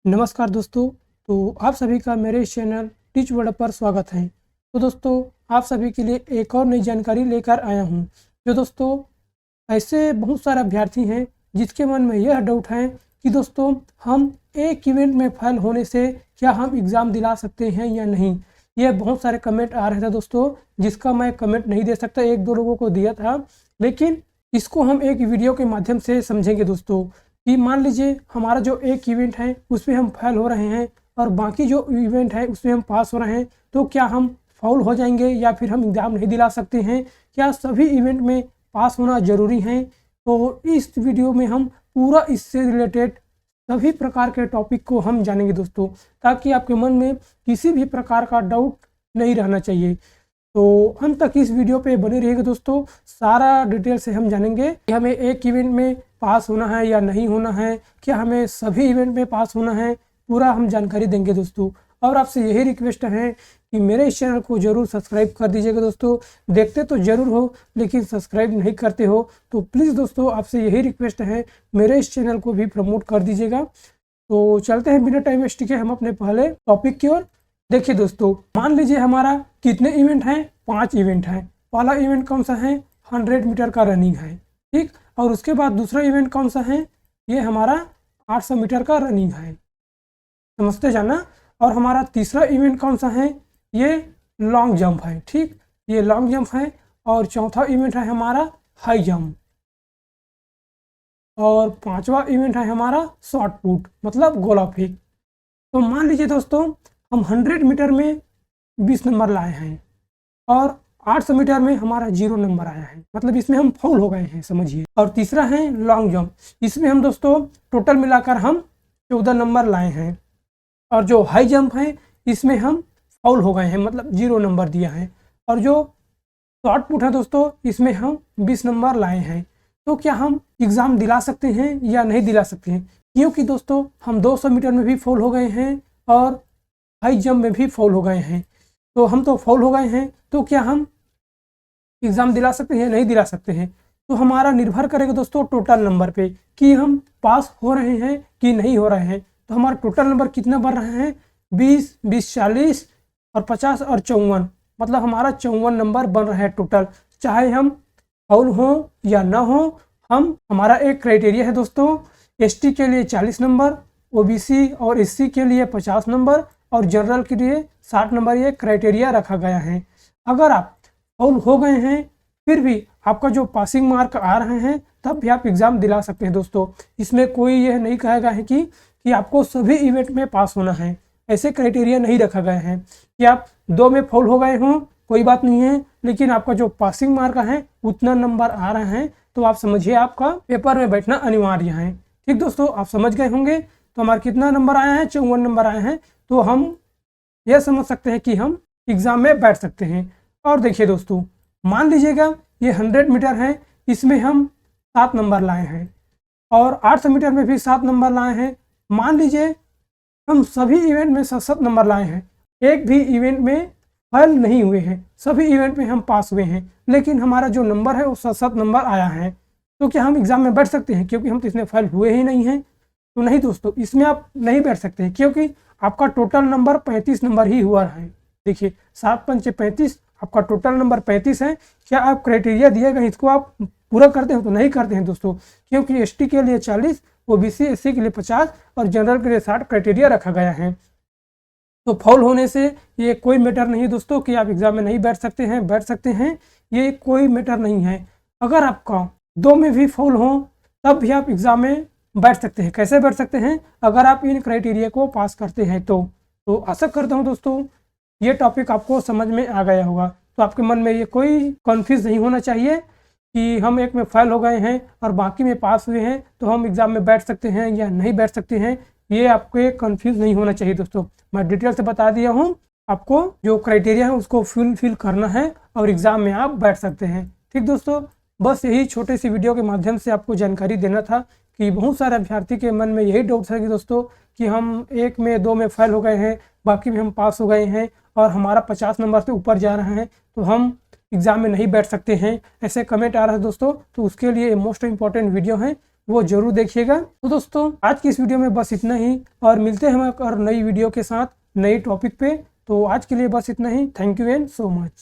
नमस्कार दोस्तों। तो आप सभी का मेरे इस चैनल टीच वर्ल्ड पर स्वागत है। तो दोस्तों, आप सभी के लिए एक और नई जानकारी लेकर आया हूं। जो दोस्तों, ऐसे बहुत सारे अभ्यर्थी हैं जिसके मन में यह डाउट है कि दोस्तों, हम एक इवेंट में फेल होने से क्या हम एग्ज़ाम दिला सकते हैं या नहीं। ये बहुत सारे कमेंट आ रहे थे दोस्तों, जिसका मैं कमेंट नहीं दे सकता, एक दो लोगों को दिया था, लेकिन इसको हम एक वीडियो के माध्यम से समझेंगे दोस्तों। कि मान लीजिए हमारा जो एक इवेंट है उसमें हम फेल हो रहे हैं और बाकी जो इवेंट है उसमें हम पास हो रहे हैं, तो क्या हम फाउल हो जाएंगे या फिर हम एग्ज़ाम नहीं दिला सकते हैं? क्या सभी इवेंट में पास होना ज़रूरी है? तो इस वीडियो में हम पूरा इससे रिलेटेड सभी प्रकार के टॉपिक को हम जानेंगे दोस्तों, ताकि आपके मन में किसी भी प्रकार का डाउट नहीं रहना चाहिए। तो अंत तक इस वीडियो पे बने रहिएगा दोस्तों। सारा डिटेल से हम जानेंगे कि हमें एक इवेंट में पास होना है या नहीं होना है, क्या हमें सभी इवेंट में पास होना है, पूरा हम जानकारी देंगे दोस्तों। और आपसे यही रिक्वेस्ट है कि मेरे इस चैनल को ज़रूर सब्सक्राइब कर दीजिएगा दोस्तों। देखते तो ज़रूर हो लेकिन सब्सक्राइब नहीं करते हो, तो प्लीज़ दोस्तों आपसे यही रिक्वेस्ट है, मेरे इस चैनल को भी प्रमोट कर दीजिएगा। तो चलते हैं बिना टाइम वेस्ट के हम अपने पहले टॉपिक की ओर। देखिए दोस्तों, मान लीजिए हमारा कितने इवेंट हैं? 5 इवेंट हैं। पहला इवेंट कौन सा है? 100 मीटर का रनिंग है, ठीक। और उसके बाद दूसरा इवेंट कौन सा है? ये हमारा 800 मीटर का रनिंग है, समझते जाना। और हमारा तीसरा इवेंट कौन सा है? ये लॉन्ग जंप है, ठीक, ये लॉन्ग जंप है। और चौथा इवेंट है हमारा हाई जंप। और पांचवा इवेंट है हमारा शॉर्ट पुट, मतलब गोला फेंक। तो मान लीजिए दोस्तों, हम 100 मीटर में 20 नंबर लाए हैं और 800 मीटर में हमारा 0 नंबर आया है, मतलब इसमें हम फाउल हो गए हैं, समझिए। और तीसरा है लॉन्ग जंप, इसमें हम दोस्तों टोटल मिलाकर हम 14 नंबर लाए हैं। और जो हाई जंप है इसमें हम फाउल हो गए हैं, मतलब 0 नंबर दिया है। और जो शॉर्ट पुट है दोस्तों, इसमें हम 20 नंबर लाए हैं। तो क्या हम एग्ज़ाम दिला सकते हैं या नहीं दिला सकते हैं? क्योंकि दोस्तों, हम 200 मीटर में भी फाउल हो गए हैं और हाई जंप में भी फाउल हो गए हैं। तो हम तो फाउल हो गए हैं, तो क्या हम एग्ज़ाम दिला सकते हैं? नहीं दिला सकते हैं। तो हमारा निर्भर करेगा दोस्तों टोटल नंबर पे कि हम पास हो रहे हैं कि नहीं हो रहे हैं। तो हमारा टोटल नंबर कितना बन रहा है? 20, 20, 40 और 50 और 54, मतलब हमारा 54 नंबर बन रहा है टोटल। चाहे हम फाउल हो या ना हो, हमारा एक क्राइटेरिया है दोस्तों, एसटी के लिए 40 नंबर, ओबीसी और एससी के लिए 50 नंबर और जनरल के लिए 60 नंबर, ये क्राइटेरिया रखा गया है। अगर आप फाउल हो गए हैं फिर भी आपका जो पासिंग मार्क आ रहे हैं, तब भी आप एग्ज़ाम दिला सकते हैं दोस्तों। इसमें कोई यह नहीं कहेगा है कि आपको सभी इवेंट में पास होना है, ऐसे क्राइटेरिया नहीं रखा गया है। कि आप 2 में फाउल हो गए हों कोई बात नहीं है, लेकिन आपका जो पासिंग मार्क है उतना नंबर आ रहे हैं, तो आप समझिए आपका पेपर में बैठना अनिवार्य है, ठीक दोस्तों। आप समझ गए होंगे। तो हमारा कितना नंबर आया है? 54 नंबर आए हैं। तो हम यह समझ सकते हैं कि हम एग्ज़ाम में बैठ सकते हैं। और देखिए दोस्तों, मान लीजिएगा ये 100 मीटर है, इसमें हम 7 नंबर लाए हैं और 800 मीटर में भी 7 नंबर लाए हैं। मान लीजिए हम सभी इवेंट में 7-7 नंबर लाए हैं, एक भी इवेंट में फेल नहीं हुए हैं, सभी इवेंट में हम पास हुए हैं, लेकिन हमारा जो नंबर है वो 7-7 नंबर आया है। तो क्या हम एग्ज़ाम में बैठ सकते हैं? क्योंकि हम तो इसमें फेल हुए ही नहीं हैं। तो नहीं दोस्तों, इसमें आप नहीं बैठ सकते हैं, क्योंकि आपका टोटल नंबर 35 नंबर ही हुआ है। देखिए, 7 पंचे 35, आपका टोटल नंबर 35 है। क्या आप क्राइटेरिया दिए गए इसको आप पूरा करते हैं? तो नहीं करते हैं दोस्तों, क्योंकि एसटी के लिए 40, ओबीसी एससी के लिए 50 और जनरल के लिए 60 क्राइटेरिया रखा गया है। तो फाउल होने से ये कोई मैटर नहीं है दोस्तों कि आप एग्ज़ाम में नहीं बैठ सकते हैं, बैठ सकते हैं, ये कोई मैटर नहीं है। अगर आपका 2 में भी फाउल हो तब भी आप एग्ज़ाम में बैठ सकते हैं। कैसे बैठ सकते हैं? अगर आप इन क्राइटेरिया को पास करते हैं तो आशा करता हूँ दोस्तों ये टॉपिक आपको समझ में आ गया होगा। तो आपके मन में ये कोई कन्फ्यूज़ नहीं होना चाहिए कि हम एक में फेल हो गए हैं और बाकी में पास हुए हैं, तो हम एग्ज़ाम में बैठ सकते हैं या नहीं बैठ सकते हैं, ये आपको कन्फ्यूज़ नहीं होना चाहिए दोस्तों। मैं डिटेल से बता दिया हूँ, आपको जो क्राइटेरिया है उसको फिल करना है और एग्ज़ाम में आप बैठ सकते हैं, ठीक दोस्तों। बस यही छोटे सी वीडियो के माध्यम से आपको जानकारी देना था कि बहुत सारे अभ्यर्थी के मन में यही डाउट है कि दोस्तों कि हम 1 में 2 में फेल हो गए हैं, बाकी में हम पास हो गए हैं और हमारा 50 नंबर से ऊपर जा रहा है, तो हम एग्ज़ाम में नहीं बैठ सकते हैं, ऐसे कमेंट आ रहा है दोस्तों। तो उसके लिए मोस्ट इम्पॉर्टेंट वीडियो है, वो जरूर देखिएगा। तो दोस्तों आज की इस वीडियो में बस इतना ही, और मिलते हैं हम और नई वीडियो के साथ नई टॉपिक पे। तो आज के लिए बस इतना ही। Thank you and so much.